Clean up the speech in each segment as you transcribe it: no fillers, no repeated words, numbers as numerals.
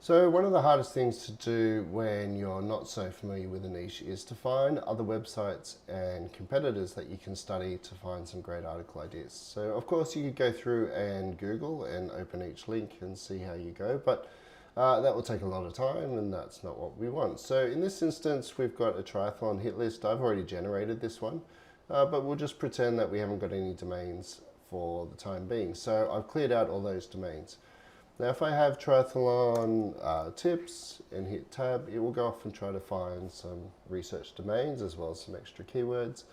So one of the hardest things to do when you're not so familiar with a niche is to find other websites and competitors that you can study to find some great article ideas. So of course you could go through and Google and open each link and see how you go, but that will take a lot of time and that's not what we want. So in this instance we've got a triathlon hit list. I've already generated this one, but we'll just pretend that we haven't got any domains for the time being. So I've cleared out all those domains. Now if I have triathlon tips and hit tab, it will go off and try to find some research domains as well as some extra keywords,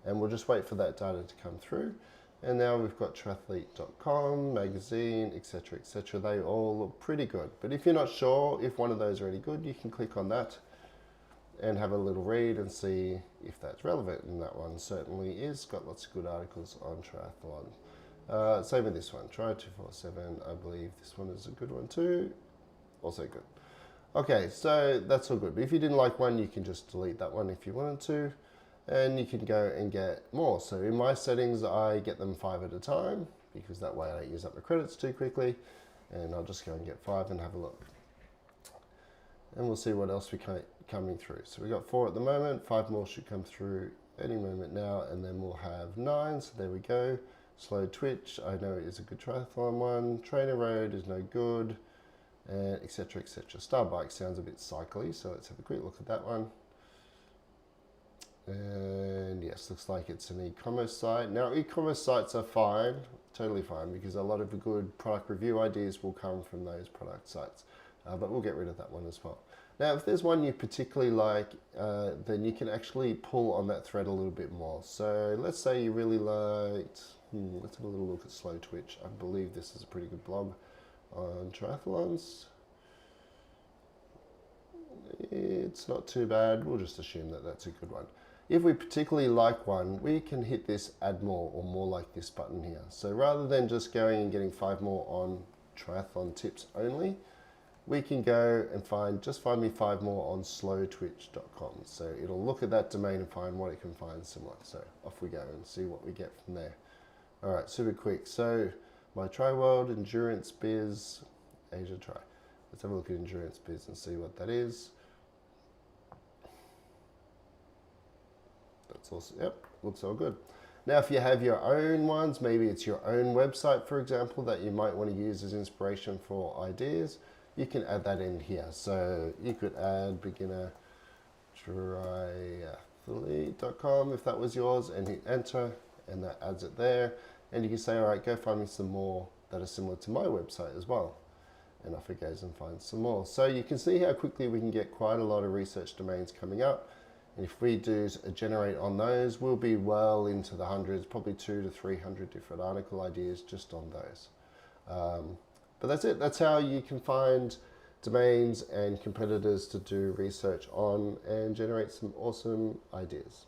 and we'll just wait for that data to come through. And now we've got triathlete.com, magazine, etc, etc. They all look pretty good, but if you're not sure if one of those are any good, you can click on that and have a little read and see if that's relevant, and that one certainly is. Got lots of good articles on triathlon. Same with this one, Try 247, I believe this one is a good one too, also good. Okay, so that's all good, but if you didn't like one, you can just delete that one if you wanted to, and you can go and get more. So in my settings, I get them 5 at a time, because that way I don't use up my credits too quickly, and I'll just go and get 5 and have a look. And we'll see what else we coming through. So we got 4 at the moment, 5 more should come through any moment now, and then we'll have 9, so there we go. Slow Twitch, I know is a good triathlon one. Trainer Road is no good, and etc, etc. Star Bike sounds a bit cycly, so let's have a quick look at that one. And yes, looks like it's an e-commerce site. Now e-commerce sites are fine, totally fine, because a lot of the good product review ideas will come from those product sites, but we'll get rid of that one as well. Now if there's one you particularly like, then you can actually pull on that thread a little bit more. So let's say you really liked, let's have a little look at Slow Twitch. I believe this is a pretty good blog on triathlons. It's not too bad, we'll just assume that that's a good one. If we particularly like one, we can hit this add more or more like this button here. So rather than just going and getting 5 more on triathlon tips only, we can go and find me 5 more on slowtwitch.com. So it'll look at that domain and find what it can find similar. So off we go and see what we get from there. All right, super quick. So my Tri World Endurance Biz Asia Tri. Let's have a look at Endurance Biz and see what that is. That's also, yep, looks all good. Now if you have your own ones, maybe it's your own website, for example, that you might want to use as inspiration for ideas, you can add that in here. So you could add beginner triathlete.com if that was yours, and hit enter, and that adds it there. And you can say, all right, go find me some more that are similar to my website as well. And off it goes and finds some more. So you can see how quickly we can get quite a lot of research domains coming up. And if we do a generate on those, we'll be well into the hundreds, probably 200 to 300 different article ideas just on those. But that's it. That's how you can find domains and competitors to do research on and generate some awesome ideas.